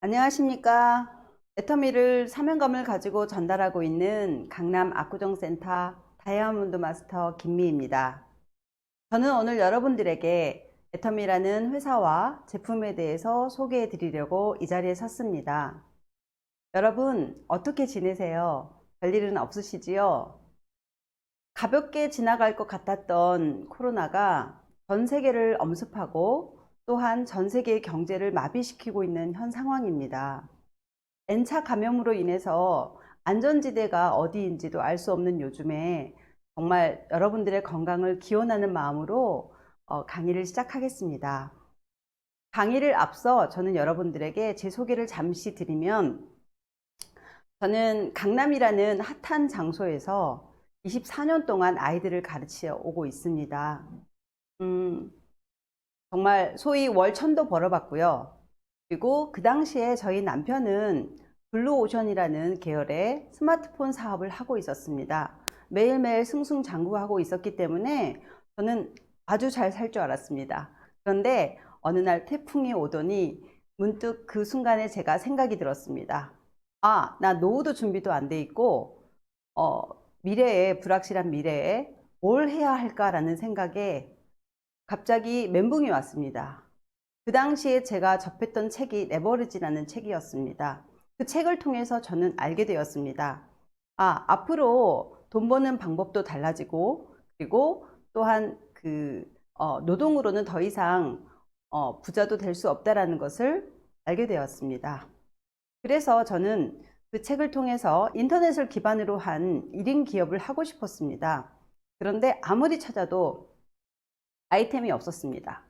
안녕하십니까. 애터미를 사명감을 가지고 전달하고 있는 강남 압구정센터 다이아몬드 마스터 김미입니다. 저는 오늘 여러분들에게 애터미라는 회사와 제품에 대해서 소개해 드리려고 이 자리에 섰습니다. 여러분 어떻게 지내세요? 별일은 없으시지요? 가볍게 지나갈 것 같았던 코로나가 전 세계를 엄습하고 또한 전 세계의 경제를 마비시키고 있는 현 상황입니다. N차 감염으로 인해서 안전지대가 어디인지도 알 수 없는 요즘에 정말 여러분들의 건강을 기원하는 마음으로 강의를 시작하겠습니다. 강의를 앞서 저는 여러분들에게 제 소개를 잠시 드리면, 저는 강남이라는 핫한 장소에서 24년 동안 아이들을 가르쳐 오고 있습니다. 정말 소위 월천도 벌어봤고요. 그리고 그 당시에 저희 남편은 블루오션이라는 계열의 스마트폰 사업을 하고 있었습니다. 매일매일 승승장구하고 있었기 때문에 저는 아주 잘 살 줄 알았습니다. 그런데 어느 날 태풍이 오더니 문득 그 순간에 제가 생각이 들었습니다. 아, 나 노후도 준비도 안 돼 있고 미래에, 불확실한 미래에 뭘 해야 할까라는 생각에 갑자기 멘붕이 왔습니다. 그 당시에 제가 접했던 책이 레버리지라는 책이었습니다. 그 책을 통해서 저는 알게 되었습니다. 아, 앞으로 돈 버는 방법도 달라지고, 그리고 또한 노동으로는 더 이상 부자도 될 수 없다라는 것을 알게 되었습니다. 그래서 저는 그 책을 통해서 인터넷을 기반으로 한 1인 기업을 하고 싶었습니다. 그런데 아무리 찾아도 아이템이 없었습니다.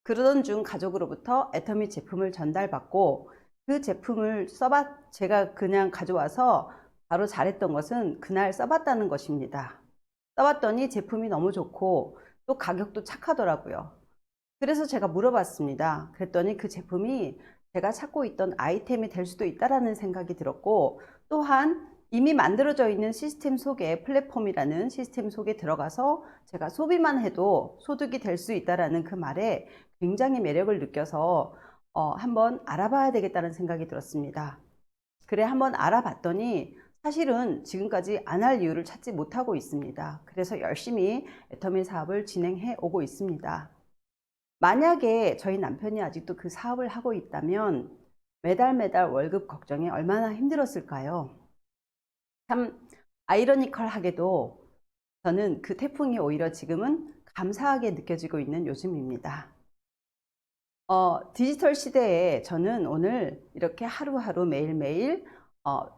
그러던 중 가족으로부터 애터미 제품을 전달받고 그 제품을 제가 그냥 가져와서 바로 잘했던 것은 그날 써봤다는 것입니다. 써봤더니 제품이 너무 좋고 또 가격도 착하더라고요. 그래서 제가 물어봤습니다. 그랬더니 그 제품이 제가 찾고 있던 아이템이 될 수도 있다라는 생각이 들었고, 또한 이미 만들어져 있는 시스템 속에, 플랫폼이라는 시스템 속에 들어가서 제가 소비만 해도 소득이 될 수 있다라는 그 말에 굉장히 매력을 느껴서 한번 알아봐야 되겠다는 생각이 들었습니다. 그래, 한번 알아봤더니 사실은 지금까지 안 할 이유를 찾지 못하고 있습니다. 그래서 열심히 애터미 사업을 진행해 오고 있습니다. 만약에 저희 남편이 아직도 그 사업을 하고 있다면 매달 매달 월급 걱정이 얼마나 힘들었을까요? 참 아이러니컬하게도 저는 그 태풍이 오히려 지금은 감사하게 느껴지고 있는 요즘입니다. 디지털 시대에 저는 오늘 이렇게 하루하루 매일매일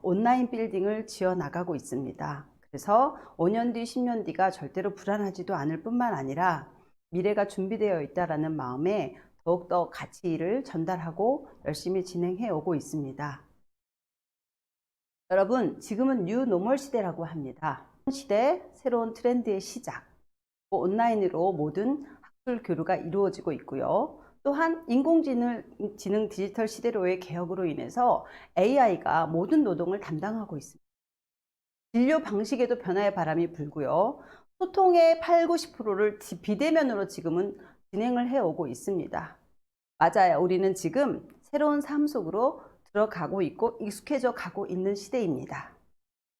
온라인 빌딩을 지어 나가고 있습니다. 그래서 5년 뒤, 10년 뒤가 절대로 불안하지도 않을 뿐만 아니라 미래가 준비되어 있다라는 마음에 더욱더 가치를 전달하고 열심히 진행해 오고 있습니다. 여러분, 지금은 뉴 노멀 시대라고 합니다. 시대, 새로운 트렌드의 시작. 온라인으로 모든 학술 교류가 이루어지고 있고요. 또한 인공지능 디지털 시대로의 개혁으로 인해서 AI가 모든 노동을 담당하고 있습니다. 진료 방식에도 변화의 바람이 불고요. 소통의 8, 90%를 비대면으로 지금은 진행을 해오고 있습니다. 맞아요. 우리는 지금 새로운 삶 속으로 들어가고 있고 익숙해져 가고 있는 시대입니다.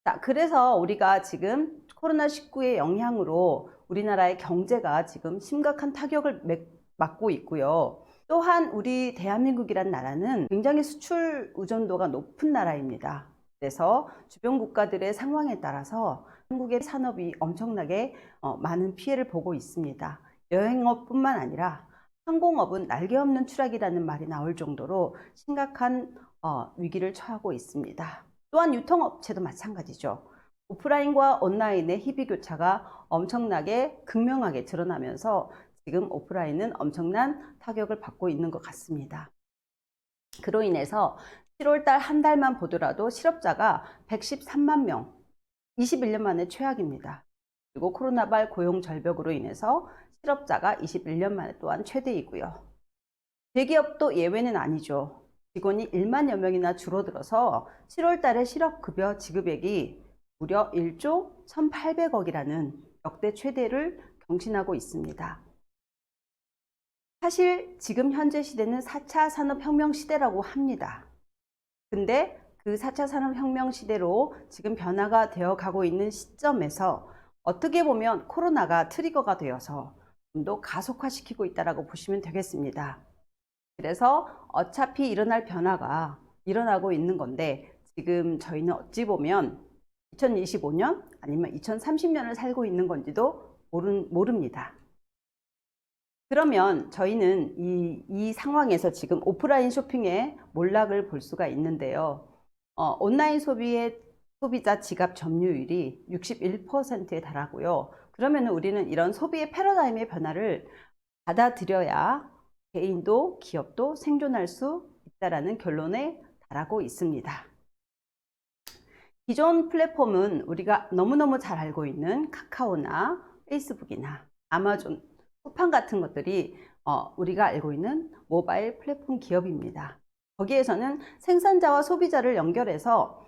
자, 그래서 우리가 지금 코로나19의 영향으로 우리나라의 경제가 지금 심각한 타격을 맞고 있고요. 또한 우리 대한민국이란 나라는 굉장히 수출 의존도가 높은 나라입니다. 그래서 주변 국가들의 상황에 따라서 한국의 산업이 엄청나게 많은 피해를 보고 있습니다. 여행업뿐만 아니라 항공업은 날개 없는 추락이라는 말이 나올 정도로 심각한 위기를 처하고 있습니다. 또한 유통업체도 마찬가지죠. 오프라인과 온라인의 희비교차가 엄청나게 극명하게 드러나면서 지금 오프라인은 엄청난 타격을 받고 있는 것 같습니다. 그로 인해서 7월달 한 달만 보더라도 실업자가 113만 명, 21년 만에 최악입니다. 그리고 코로나발 고용 절벽으로 인해서 실업자가 21년 만에 또한 최대이고요. 대기업도 예외는 아니죠. 직원이 1만여 명이나 줄어들어서 7월 달에 실업급여 지급액이 무려 1조 1,800억이라는 역대 최대를 경신하고 있습니다. 사실 지금 현재 시대는 4차 산업혁명 시대라고 합니다. 근데 그 4차 산업혁명 시대로 지금 변화가 되어 가고 있는 시점에서 어떻게 보면 코로나가 트리거가 되어서 좀 더 가속화시키고 있다고 보시면 되겠습니다. 그래서 어차피 일어날 변화가 일어나고 있는 건데 지금 저희는 어찌 보면 2025년 아니면 2030년을 살고 있는 건지도 모릅니다. 그러면 저희는 이 상황에서 지금 오프라인 쇼핑의 몰락을 볼 수가 있는데요. 온라인 소비자 지갑 점유율이 61%에 달하고요. 그러면 우리는 이런 소비의 패러다임의 변화를 받아들여야 개인도 기업도 생존할 수 있다라는 결론에 달하고 있습니다. 기존 플랫폼은 우리가 너무너무 잘 알고 있는 카카오나 페이스북이나 아마존, 쿠팡 같은 것들이 우리가 알고 있는 모바일 플랫폼 기업입니다. 거기에서는 생산자와 소비자를 연결해서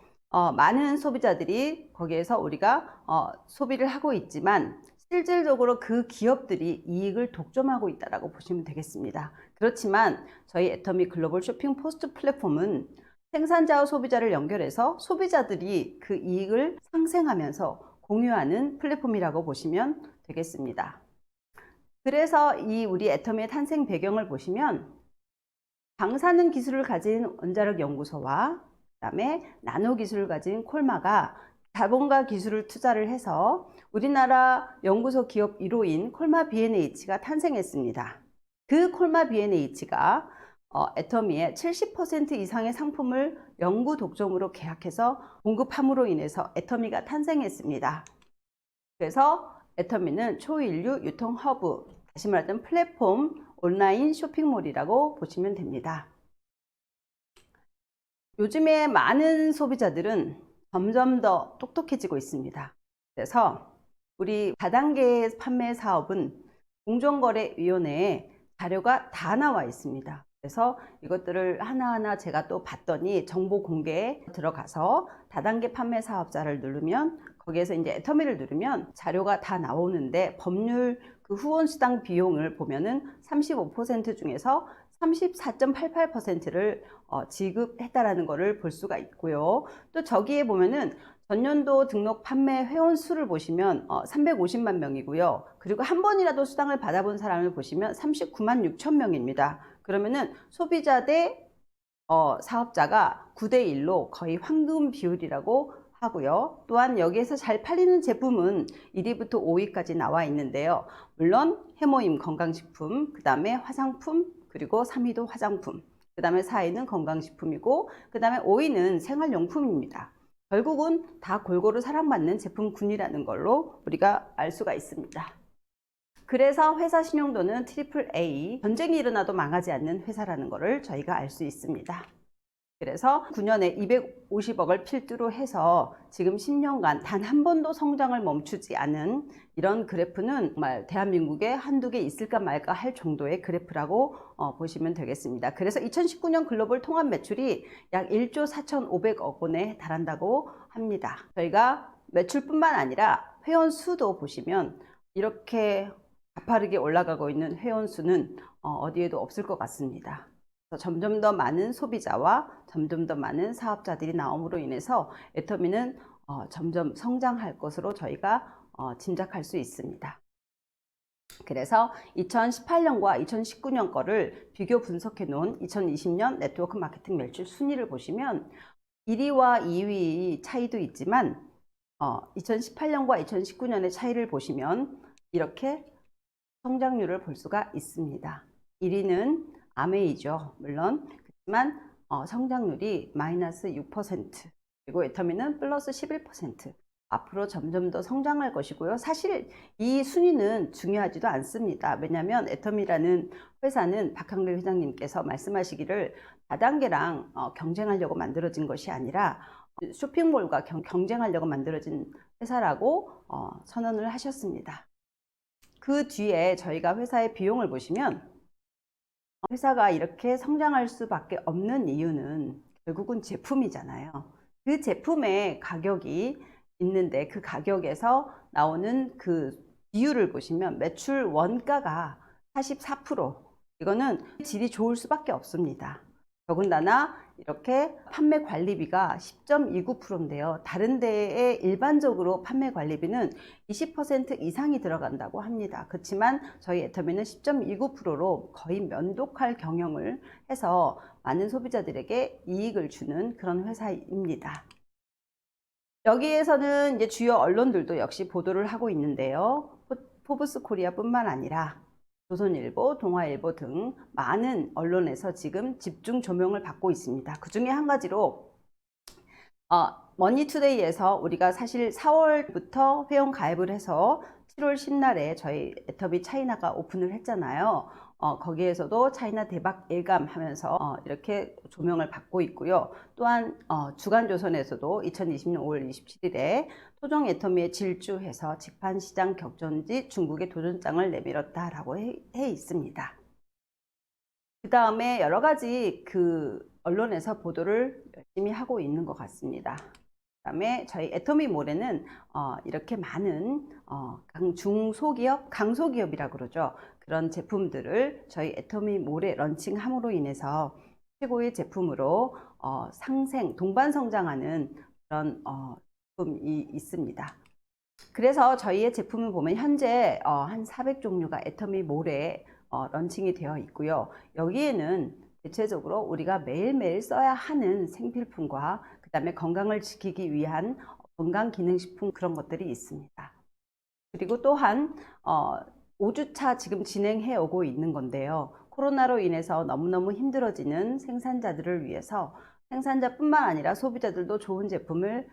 많은 소비자들이 거기에서 우리가 소비를 하고 있지만 실질적으로 그 기업들이 이익을 독점하고 있다고 보시면 되겠습니다. 그렇지만 저희 애터미 글로벌 쇼핑 포스트 플랫폼은 생산자와 소비자를 연결해서 소비자들이 그 이익을 상생하면서 공유하는 플랫폼이라고 보시면 되겠습니다. 그래서 이 우리 애터미의 탄생 배경을 보시면 방사능 기술을 가진 원자력 연구소와 그다음에 나노 기술을 가진 콜마가 자본과 기술을 투자를 해서 우리나라 연구소 기업 1호인 콜마 B&H가 탄생했습니다. 그 콜마 B&H가 애터미의 70% 이상의 상품을 영구 독점으로 계약해서 공급함으로 인해서 애터미가 탄생했습니다. 그래서 애터미는 초인류 유통 허브, 다시 말하자면 플랫폼 온라인 쇼핑몰이라고 보시면 됩니다. 요즘에 많은 소비자들은 점점 더 똑똑해지고 있습니다. 그래서 우리 다단계 판매 사업은 공정거래위원회에 자료가 다 나와 있습니다. 그래서 이것들을 하나하나 제가 또 봤더니 정보 공개에 들어가서 다단계 판매 사업자를 누르면 거기에서 이제 애터미를 누르면 자료가 다 나오는데 법률 그 후원수당 비용을 보면은 35% 중에서 34.88%를 지급했다라는 것을 볼 수가 있고요. 또 저기에 보면은 전년도 등록 판매 회원 수를 보시면 350만 명이고요. 그리고 한 번이라도 수당을 받아본 사람을 보시면 39만 6천 명입니다. 그러면은 소비자 대 사업자가 9대1로 거의 황금 비율이라고 하고요. 또한 여기에서 잘 팔리는 제품은 1위부터 5위까지 나와 있는데요. 물론 해모임 건강식품, 그 다음에 화장품, 그리고 3위도 화장품, 그 다음에 4위는 건강식품이고 그 다음에 5위는 생활용품입니다. 결국은 다 골고루 사랑받는 제품군이라는 걸로 우리가 알 수가 있습니다. 그래서 회사 신용도는 트리플 A, 전쟁이 일어나도 망하지 않는 회사라는 것을 저희가 알 수 있습니다. 그래서 9년에 250억을 필두로 해서 지금 10년간 단 한 번도 성장을 멈추지 않은 이런 그래프는 정말 대한민국에 한두 개 있을까 말까 할 정도의 그래프라고 보시면 되겠습니다. 그래서 2019년 글로벌 통합 매출이 약 1조 4,500억 원에 달한다고 합니다. 저희가 매출뿐만 아니라 회원 수도 보시면 이렇게 가파르게 올라가고 있는 회원 수는 어디에도 없을 것 같습니다. 점점 더 많은 소비자와 점점 더 많은 사업자들이 나옴으로 인해서 애터미는 점점 성장할 것으로 저희가 짐작할 수 있습니다. 그래서 2018년과 2019년 거를 비교 분석해 놓은 2020년 네트워크 마케팅 매출 순위를 보시면 1위와 2위 차이도 있지만 2018년과 2019년의 차이를 보시면 이렇게 성장률을 볼 수가 있습니다. 1위는 아메이죠. 물론 그렇지만 성장률이 마이너스 6%, 그리고 애터미는 플러스 11%. 앞으로 점점 더 성장할 것이고요. 사실 이 순위는 중요하지도 않습니다. 왜냐하면 애터미라는 회사는 박항렬 회장님께서 말씀하시기를 다단계랑 경쟁하려고 만들어진 것이 아니라 쇼핑몰과 경쟁하려고 만들어진 회사라고 선언을 하셨습니다. 그 뒤에 저희가 회사의 비용을 보시면 회사가 이렇게 성장할 수밖에 없는 이유는 결국은 제품이잖아요. 그 제품의 가격이 있는데 그 가격에서 나오는 그 비율을 보시면 매출 원가가 44%, 이거는 질이 좋을 수밖에 없습니다. 더군다나 이렇게 판매 관리비가 10.29%인데요. 다른 데에 일반적으로 판매 관리비는 20% 이상이 들어간다고 합니다. 그렇지만 저희 애터미는 10.29%로 거의 면독할 경영을 해서 많은 소비자들에게 이익을 주는 그런 회사입니다. 여기에서는 이제 주요 언론들도 역시 보도를 하고 있는데요. 포브스 코리아뿐만 아니라 조선일보, 동아일보 등 많은 언론에서 지금 집중 조명을 받고 있습니다. 그 중에 한 가지로 머니투데이에서 우리가 사실 4월부터 회원 가입을 해서 7월 10날에 저희 애터미 차이나가 오픈을 했잖아요. 거기에서도 차이나 대박 예감하면서 이렇게 조명을 받고 있고요. 또한 주간조선에서도 2020년 5월 27일에 토종 애터미에 질주해서 직판시장 격전지 중국의 도전장을 내밀었다라고 해 있습니다. 그 다음에 여러 가지 그 언론에서 보도를 열심히 하고 있는 것 같습니다. 그 다음에 저희 애터미몰에는 이렇게 많은 중소기업, 강소기업이라고 그러죠. 그런 제품들을 저희 애터미몰에 런칭함으로 인해서 최고의 제품으로 동반 성장하는 그런 제품이 있습니다. 그래서 저희의 제품을 보면 현재 한 400종류가 애터미몰에 런칭이 되어 있고요. 여기에는 대체적으로 우리가 매일매일 써야 하는 생필품과 그 다음에 건강을 지키기 위한 건강기능식품 그런 것들이 있습니다. 그리고 또한 5주차 지금 진행해 오고 있는 건데요. 코로나로 인해서 너무너무 힘들어지는 생산자들을 위해서 생산자뿐만 아니라 소비자들도 좋은 제품을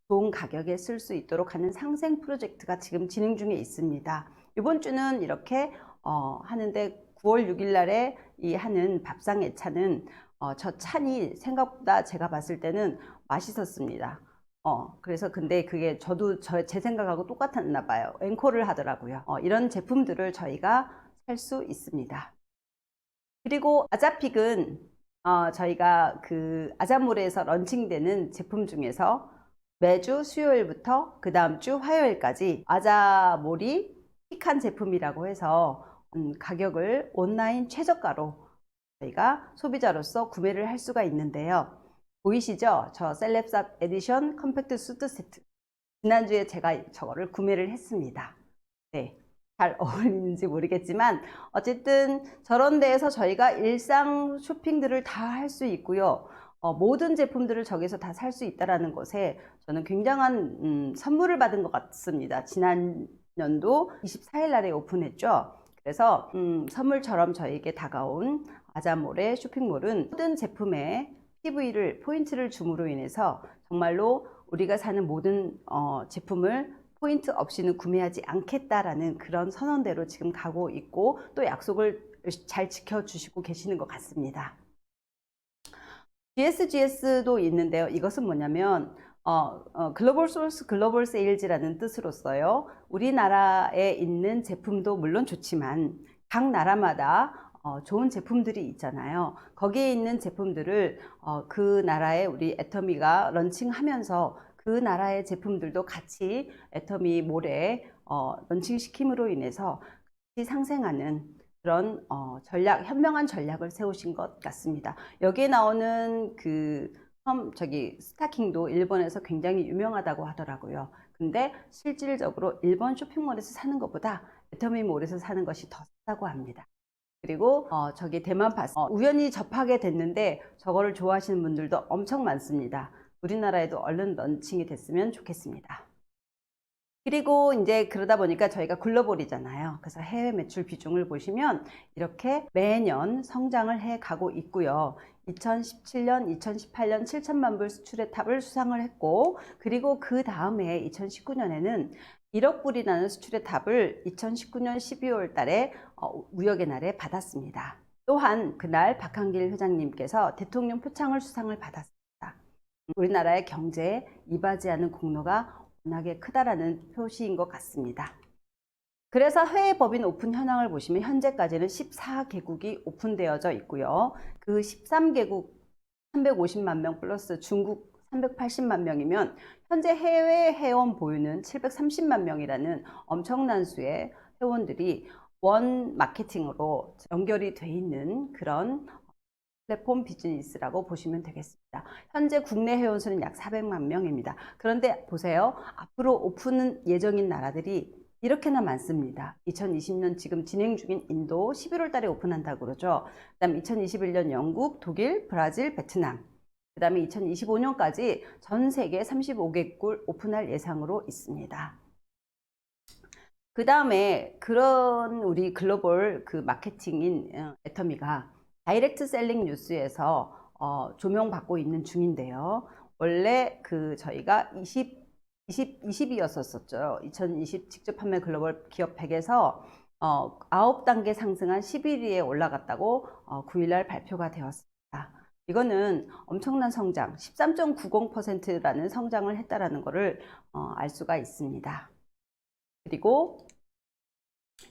좋은 가격에 쓸 수 있도록 하는 상생 프로젝트가 지금 진행 중에 있습니다. 이번 주는 이렇게 하는데 9월 6일 날에 이 하는 밥상 애차는 저 찬이 생각보다 제가 봤을 때는 맛있었습니다. 그래서 근데 그게 제 생각하고 똑같았나 봐요. 앵콜을 하더라고요. 이런 제품들을 저희가 살 수 있습니다. 그리고 아자픽은 저희가 그 아자몰에서 런칭되는 제품 중에서 매주 수요일부터 그 다음 주 화요일까지 아자몰이 픽한 제품이라고 해서 가격을 온라인 최저가로 저희가 소비자로서 구매를 할 수가 있는데요. 보이시죠? 저 셀럽삽 에디션 컴팩트 수트 세트. 지난주에 제가 저거를 구매를 했습니다. 네, 잘 어울리는지 모르겠지만 어쨌든 저런 데에서 저희가 일상 쇼핑들을 다 할 수 있고요. 모든 제품들을 저기서 다 살 수 있다는 것에 저는 굉장한 선물을 받은 것 같습니다. 지난 년도 24일 날에 오픈했죠. 그래서 선물처럼 저에게 다가온 아자몰의 쇼핑몰은 모든 제품에 포인트를 줌으로 인해서 정말로 우리가 사는 모든 제품을 포인트 없이는 구매하지 않겠다라는 그런 선언대로 지금 가고 있고 또 약속을 잘 지켜주시고 계시는 것 같습니다. GSGS도 있는데요. 이것은 뭐냐면 글로벌 소스 글로벌 세일즈라는 뜻으로써요. 우리나라에 있는 제품도 물론 좋지만 각 나라마다 좋은 제품들이 있잖아요. 거기에 있는 제품들을 그 나라에 우리 애터미가 런칭하면서 그 나라의 제품들도 같이 애터미 몰에 런칭시킴으로 인해서 같이 상생하는 그런 현명한 전략을 세우신 것 같습니다. 여기에 나오는 스타킹도 일본에서 굉장히 유명하다고 하더라고요. 근데 실질적으로 일본 쇼핑몰에서 사는 것보다 애터미몰에서 사는 것이 더 싸다고 합니다. 그리고 저기 대만 우연히 접하게 됐는데 저거를 좋아하시는 분들도 엄청 많습니다. 우리나라에도 얼른 런칭이 됐으면 좋겠습니다. 그리고 이제 그러다 보니까 저희가 글로벌이잖아요. 그래서 해외 매출 비중을 보시면 이렇게 매년 성장을 해 가고 있고요. 2017년, 2018년 7천만 불 수출의 탑을 수상을 했고, 그리고 그 다음에 2019년에는 1억 불이라는 수출의 탑을 2019년 12월 달에 무역의 날에 받았습니다. 또한 그날 박한길 회장님께서 대통령 표창을 수상을 받았습니다. 우리나라의 경제에 이바지하는 공로가 워낙에 크다라는 표시인 것 같습니다. 그래서 해외 법인 오픈 현황을 보시면 현재까지는 14개국이 오픈되어져 있고요. 그 13개국 350만 명 플러스 중국 380만 명이면 현재 해외 회원 보유는 730만 명이라는 엄청난 수의 회원들이 원 마케팅으로 연결이 돼 있는 그런 플랫폼 비즈니스라고 보시면 되겠습니다. 현재 국내 회원수는 약 400만 명입니다. 그런데 보세요. 앞으로 오픈 예정인 나라들이 이렇게나 많습니다. 2020년 지금 진행 중인 인도 11월 달에 오픈한다고 그러죠. 그 다음 2021년 영국, 독일, 브라질, 베트남. 그 다음에 2025년까지 전 세계 35개국 오픈할 예상으로 있습니다. 그 다음에 그런 우리 글로벌 그 마케팅인 애터미가 다이렉트 셀링 뉴스에서 조명받고 있는 중인데요. 원래 그 저희가 20이었었죠. 2020 직접 판매 글로벌 기업 100에서 9단계 상승한 11위에 올라갔다고 9일날 발표가 되었습니다. 이거는 엄청난 성장, 13.90%라는 성장을 했다라는 것을 알 수가 있습니다. 그리고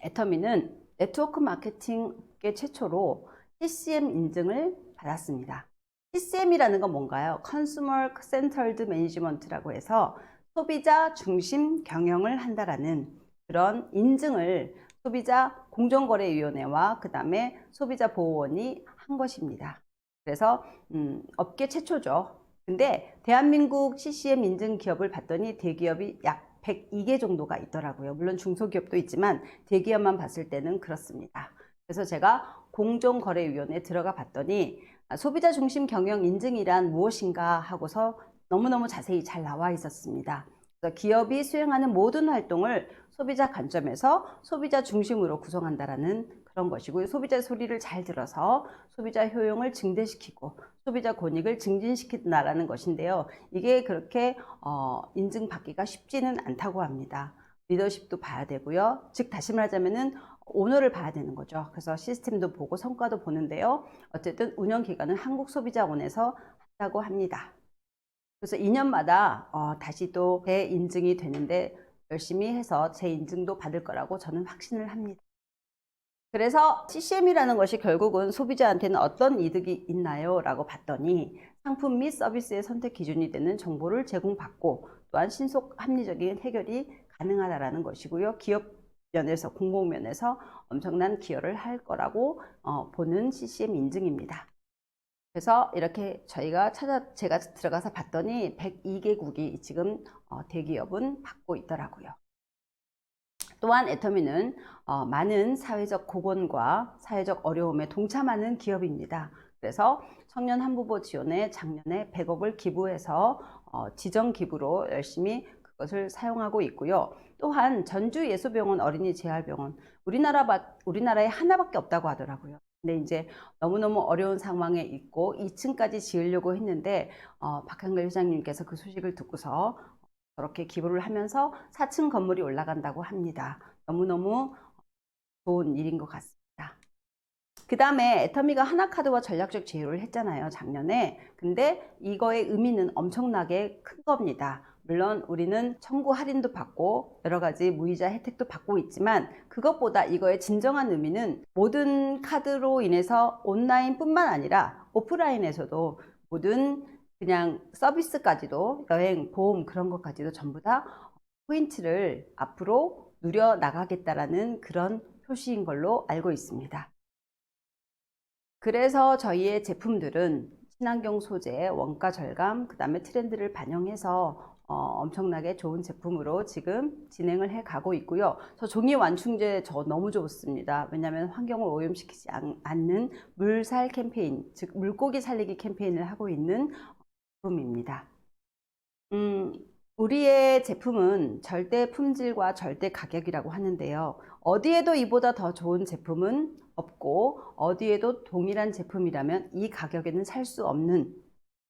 애터미는 네트워크 마케팅계 최초로 CCM 인증을 받았습니다. CCM이라는 건 뭔가요? Consumer Centered Management라고 해서 소비자 중심 경영을 한다라는 그런 인증을 소비자 공정거래위원회와 그 다음에 소비자보호원이 한 것입니다. 그래서 업계 최초죠. 근데 대한민국 CCM 인증 기업을 봤더니 대기업이 약 102개 정도가 있더라고요. 물론 중소기업도 있지만 대기업만 봤을 때는 그렇습니다. 그래서 제가 공정거래위원회에 들어가 봤더니 소비자 중심 경영 인증이란 무엇인가 하고서 너무너무 자세히 잘 나와 있었습니다. 그래서 기업이 수행하는 모든 활동을 소비자 관점에서 소비자 중심으로 구성한다라는 그런 것이고요. 소비자 소리를 잘 들어서 소비자 효용을 증대시키고 소비자 권익을 증진시킨다라는 것인데요. 이게 그렇게 인증받기가 쉽지는 않다고 합니다. 리더십도 봐야 되고요. 즉 다시 말하자면은 오너를 봐야 되는 거죠. 그래서 시스템도 보고 성과도 보는데요. 어쨌든 운영 기간은 한국소비자원에서 한다고 합니다. 그래서 2년마다 다시 또 재인증이 되는데 열심히 해서 재인증도 받을 거라고 저는 확신을 합니다. 그래서 CCM이라는 것이 결국은 소비자한테는 어떤 이득이 있나요? 라고 봤더니 상품 및 서비스의 선택 기준이 되는 정보를 제공받고 또한 신속 합리적인 해결이 가능하다는 것이고요. 기업 면에서 공공면에서 엄청난 기여를 할 거라고 보는 CCM 인증입니다. 그래서 이렇게 제가 들어가서 봤더니 102개국이 지금 대기업은 받고 있더라고요. 또한 애터미는 많은 사회적 고건과 사회적 어려움에 동참하는 기업입니다. 그래서 청년 한부모 지원에 작년에 100억을 기부해서 지정 기부로 열심히 그것을 사용하고 있고요. 또한 전주예수병원 어린이 재활병원 우리나라에 하나밖에 없다고 하더라고요. 근데 이제 너무너무 어려운 상황에 있고 2층까지 지으려고 했는데 박한글 회장님께서 그 소식을 듣고서 저렇게 기부를 하면서 4층 건물이 올라간다고 합니다. 너무너무 좋은 일인 것 같습니다. 그 다음에 애터미가 하나카드와 전략적 제휴를 했잖아요, 작년에. 근데 이거의 의미는 엄청나게 큰 겁니다. 물론 우리는 청구 할인도 받고 여러 가지 무이자 혜택도 받고 있지만 그것보다 이거의 진정한 의미는 모든 카드로 인해서 온라인뿐만 아니라 오프라인에서도 모든 그냥 서비스까지도 여행, 보험 그런 것까지도 전부 다 포인트를 앞으로 누려 나가겠다라는 그런 표시인 걸로 알고 있습니다. 그래서 저희의 제품들은 친환경 소재, 원가 절감, 그 다음에 트렌드를 반영해서 엄청나게 좋은 제품으로 지금 진행을 해 가고 있고요. 저 종이 완충제 저 너무 좋습니다. 왜냐하면 환경을 오염시키지 않는 물살 캠페인, 즉 물고기 살리기 캠페인을 하고 있는 제품입니다. 우리의 제품은 절대 품질과 절대 가격이라고 하는데요. 어디에도 이보다 더 좋은 제품은 없고 어디에도 동일한 제품이라면 이 가격에는 살 수 없는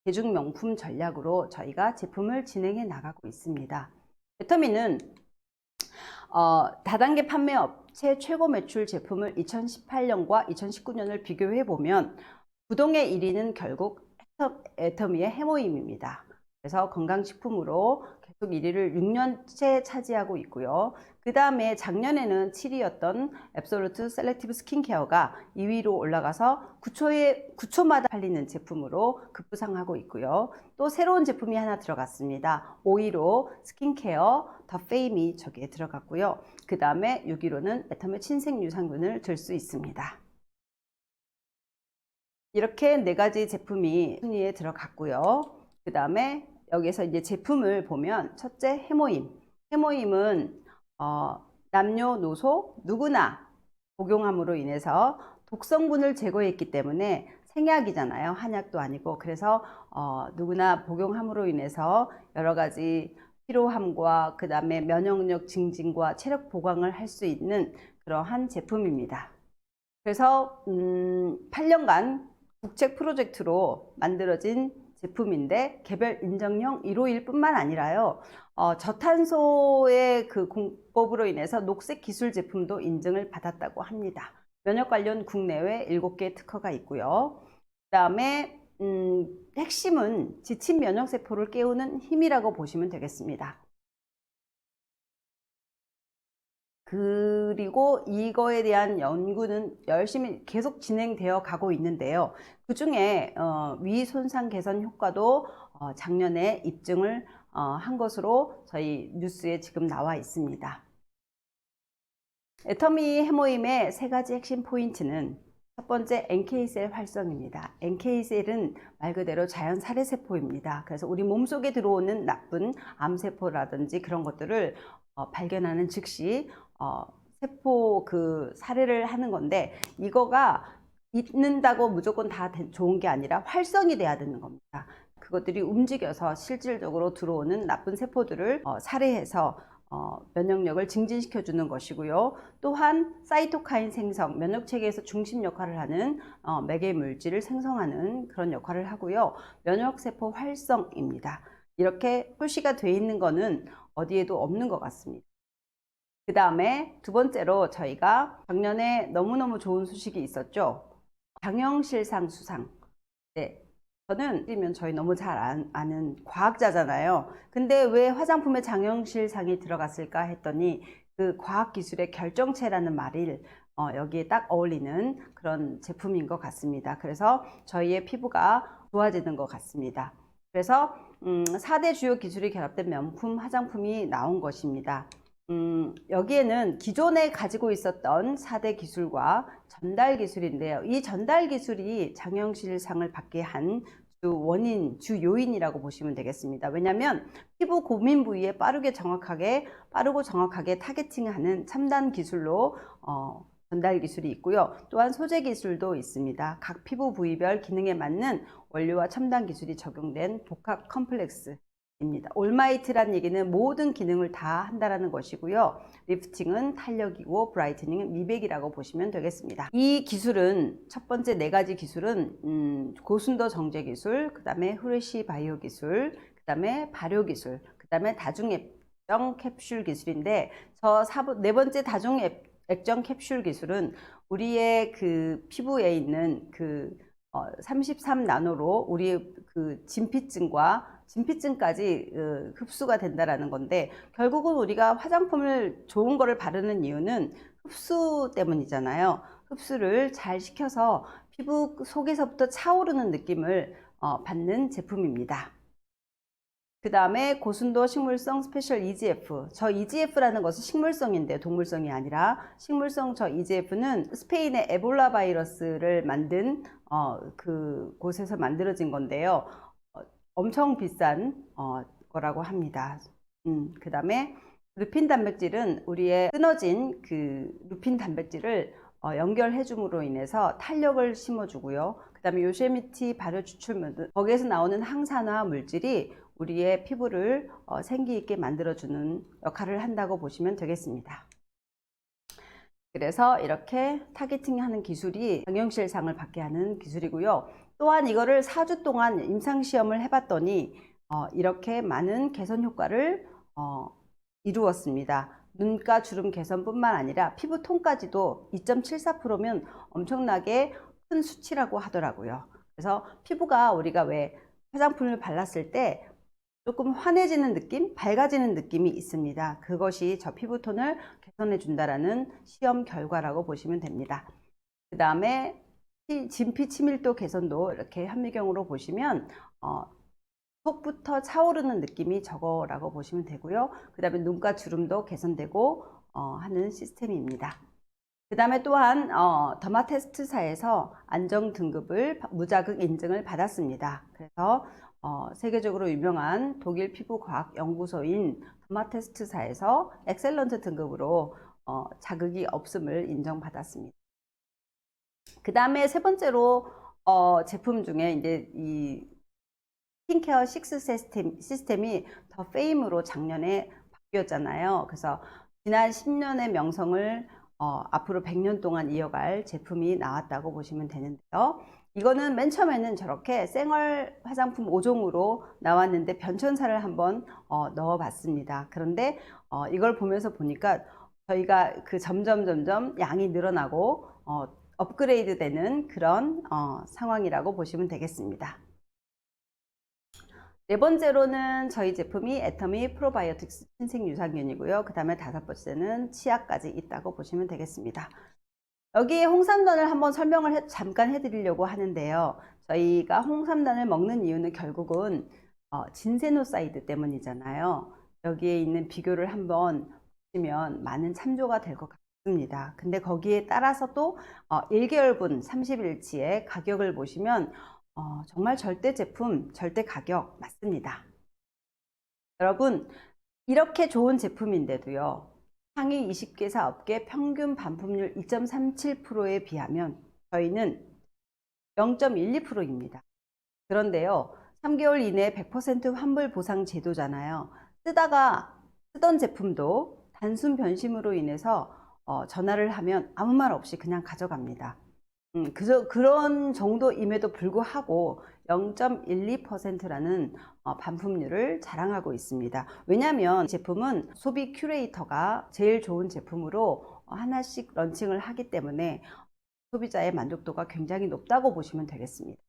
대중명품 전략으로 저희가 제품을 진행해 나가고 있습니다. 애터미는 다단계 판매 업체 최고 매출 제품을 2018년과 2019년을 비교해 보면 부동의 1위는 결국 애터미의 해모임입니다. 그래서 건강식품으로 계속 1위를 6년째 차지하고 있고요. 그 다음에 작년에는 7위였던 앱솔루트 셀렉티브 스킨케어가 2위로 올라가서 9초마다 팔리는 제품으로 급부상하고 있고요. 또 새로운 제품이 하나 들어갔습니다. 5위로 스킨케어 더 페임이 저기에 들어갔고요. 그 다음에 6위로는 애터미 친생 유산균을 들 수 있습니다. 이렇게 네 가지 제품이 순위에 들어갔고요. 그 다음에 여기서 이제 제품을 보면 첫째 해모임. 해모임은 남녀노소 누구나 복용함으로 인해서 독성분을 제거했기 때문에 생약이잖아요. 한약도 아니고. 그래서 누구나 복용함으로 인해서 여러 가지 피로함과 그 다음에 면역력 증진과 체력 보강을 할 수 있는 그러한 제품입니다. 그래서 8년간 국책 프로젝트로 만들어진 제품인데 개별 인정형 151 뿐만 아니라요, 저탄소의 그 공법으로 인해서 녹색 기술 제품도 인증을 받았다고 합니다. 면역 관련 국내외 7개 특허가 있고요. 그 다음에 핵심은 지친 면역세포를 깨우는 힘이라고 보시면 되겠습니다. 그리고 이거에 대한 연구는 열심히 계속 진행되어 가고 있는데요. 그 중에 위 손상 개선 효과도 작년에 입증을 한 것으로 저희 뉴스에 지금 나와 있습니다. 애터미 해모임의 세 가지 핵심 포인트는 첫 번째 NK셀 활성입니다. NK셀은 말 그대로 자연 살해세포입니다. 그래서 우리 몸속에 들어오는 나쁜 암세포라든지 그런 것들을 발견하는 즉시 세포 그 살해를 하는 건데, 이거가 있는다고 무조건 다 좋은 게 아니라 활성이 돼야 되는 겁니다. 그것들이 움직여서 실질적으로 들어오는 나쁜 세포들을 살해해서 면역력을 증진시켜 주는 것이고요. 또한 사이토카인 생성, 면역체계에서 중심 역할을 하는 매개 물질을 생성하는 그런 역할을 하고요. 면역세포 활성입니다. 이렇게 표시가 되어 있는 거는 어디에도 없는 것 같습니다. 그 다음에 두 번째로 저희가 작년에 너무너무 좋은 소식이 있었죠. 장영실상 수상. 네. 저는 저희 너무 잘 아는 과학자잖아요. 근데 왜 화장품에 장영실상이 들어갔을까 했더니 그 과학기술의 결정체라는 말이 여기에 딱 어울리는 그런 제품인 것 같습니다. 그래서 저희의 피부가 좋아지는 것 같습니다. 그래서 4대 주요 기술이 결합된 명품 화장품이 나온 것입니다. 여기에는 기존에 가지고 있었던 4대 기술과 전달 기술인데요. 이 전달 기술이 장영실상을 받게 한 주 원인, 주 요인이라고 보시면 되겠습니다. 왜냐하면 피부 고민 부위에 빠르고 정확하게 타겟팅하는 첨단 기술로 전달 기술이 있고요. 또한 소재 기술도 있습니다. 각 피부 부위별 기능에 맞는 원료와 첨단 기술이 적용된 복합 컴플렉스 입니다. 올마이트란 얘기는 모든 기능을 다 한다라는 것이고요. 리프팅은 탄력이고 브라이트닝은 미백이라고 보시면 되겠습니다. 이 기술은 첫 번째 네 가지 기술은 고순도 정제 기술, 그 다음에 후레쉬 바이오 기술, 그 다음에 발효 기술, 그 다음에 다중액정 캡슐 기술인데 네 번째 다중액정 캡슐 기술은 우리의 그 피부에 있는 그 33나노로 우리의 그 진피층까지 흡수가 된다라는 건데, 결국은 우리가 화장품을 좋은 거를 바르는 이유는 흡수 때문이잖아요. 흡수를 잘 시켜서 피부 속에서부터 차오르는 느낌을 받는 제품입니다. 그 다음에 고순도 식물성 스페셜 EGF. 저 EGF라는 것은 식물성인데요. 동물성이 아니라 식물성 저 EGF는 스페인의 에볼라 바이러스를 만든 그 곳에서 만들어진 건데요. 엄청 비싼 거라고 합니다. 그 다음에 루핀 단백질은 우리의 끊어진 그 루핀 단백질을 연결해 줌으로 인해서 탄력을 심어주고요. 그 다음에 요세미티 발효 추출물, 거기에서 나오는 항산화 물질이 우리의 피부를 생기 있게 만들어주는 역할을 한다고 보시면 되겠습니다. 그래서 이렇게 타겟팅하는 기술이 장영실상을 받게 하는 기술이고요. 또한 이거를 4주 동안 임상시험을 해봤더니 이렇게 많은 개선 효과를 이루었습니다. 눈가 주름 개선뿐만 아니라 피부톤까지도 2.74%면 엄청나게 큰 수치라고 하더라고요. 그래서 피부가 우리가 왜 화장품을 발랐을 때 조금 환해지는 느낌, 밝아지는 느낌이 있습니다. 그것이 저 피부톤을 개선해 준다라는 시험 결과라고 보시면 됩니다. 그 다음에 진피 치밀도 개선도 이렇게 현미경으로 보시면 속부터 차오르는 느낌이 저거라고 보시면 되고요. 그 다음에 눈가 주름도 개선되고 하는 시스템입니다. 그 다음에 또한 더마테스트사에서 안정 등급을 무자극 인증을 받았습니다. 그래서 세계적으로 유명한 독일 피부과학 연구소인 더마테스트사에서 엑셀런트 등급으로 자극이 없음을 인정받았습니다. 그 다음에 세 번째로 제품 중에 이제 이 스킨케어 6 시스템이 더 페임으로 작년에 바뀌었잖아요. 그래서 지난 10년의 명성을 앞으로 100년 동안 이어갈 제품이 나왔다고 보시면 되는데요. 이거는 맨 처음에는 저렇게 생얼 화장품 5종으로 나왔는데 변천사를 한번 넣어 봤습니다. 그런데 이걸 보면서 보니까 저희가 그 점점 양이 늘어나고 업그레이드 되는 그런 상황이라고 보시면 되겠습니다. 네 번째로는 저희 제품이 애터미 프로바이오틱스 신생유산균이고요. 그 다음에 다섯 번째는 치약까지 있다고 보시면 되겠습니다. 여기에 홍삼단을 한번 설명을 잠깐 해드리려고 하는데요. 저희가 홍삼단을 먹는 이유는 결국은 진세노사이드 때문이잖아요. 여기에 있는 비교를 한번 보시면 많은 참조가 될 것 같습니다. 근데 거기에 따라서 또 1개월분 30일치의 가격을 보시면 정말 절대 제품, 절대 가격 맞습니다. 여러분, 이렇게 좋은 제품인데도요. 상위 20개사 업계 평균 반품률 2.37%에 비하면 저희는 0.12%입니다. 그런데요. 3개월 이내 100% 환불 보상 제도잖아요. 쓰던 제품도 단순 변심으로 인해서 전화를 하면 아무 말 없이 그냥 가져갑니다. 그런 정도임에도 불구하고 0.12%라는 반품률을 자랑하고 있습니다. 왜냐하면 이 제품은 소비 큐레이터가 제일 좋은 제품으로 하나씩 런칭을 하기 때문에 소비자의 만족도가 굉장히 높다고 보시면 되겠습니다.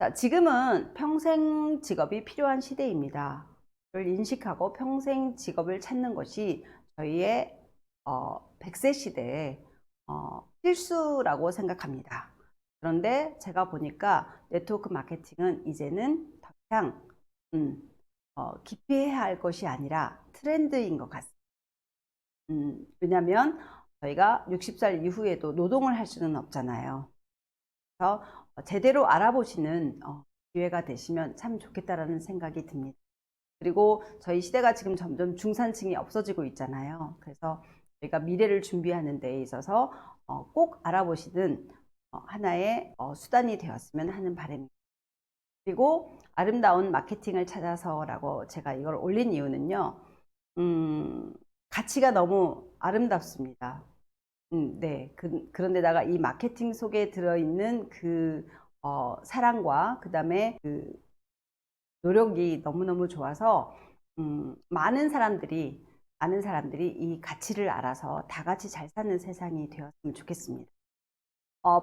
자, 지금은 평생 직업이 필요한 시대입니다. 를 인식하고 평생 직업을 찾는 것이 저희의 100세 시대에 필수라고 생각합니다. 그런데 제가 보니까 네트워크 마케팅은 이제는 더 이상 기피해야 할 것이 아니라 트렌드인 것 같습니다. 왜냐하면 저희가 60살 이후에도 노동을 할 수는 없잖아요. 그래서 제대로 알아보시는 기회가 되시면 참 좋겠다라는 생각이 듭니다. 그리고 저희 시대가 지금 점점 중산층이 없어지고 있잖아요. 그래서 저희가 미래를 준비하는 데 있어서 꼭 알아보시는 하나의 수단이 되었으면 하는 바람입니다. 그리고 아름다운 마케팅을 찾아서라고 제가 이걸 올린 이유는요. 가치가 너무 아름답습니다. 네. 그런데다가 이 마케팅 속에 들어있는 그 사랑과 그 다음에 그 노력이 너무너무 좋아서 많은 사람들이 이 가치를 알아서 다 같이 잘 사는 세상이 되었으면 좋겠습니다.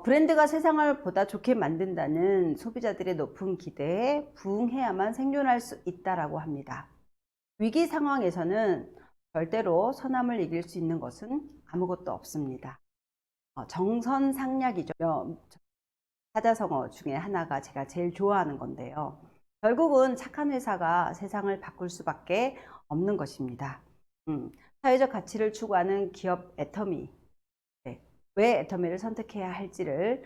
브랜드가 세상을 보다 좋게 만든다는 소비자들의 높은 기대에 부응해야만 생존할 수 있다라고 합니다. 위기 상황에서는 절대로 선함을 이길 수 있는 것은 아무것도 없습니다. 정선상략이죠. 사자성어 중에 하나가 제가 제일 좋아하는 건데요. 결국은 착한 회사가 세상을 바꿀 수밖에 없는 것입니다. 사회적 가치를 추구하는 기업 애터미, 네. 왜 애터미를 선택해야 할지를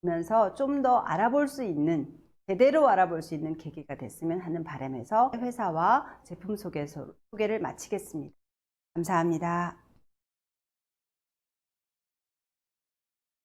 보면서 좀 더 알아볼 수 있는, 제대로 알아볼 수 있는 계기가 됐으면 하는 바람에서 회사와 제품 소개를 마치겠습니다. 감사합니다.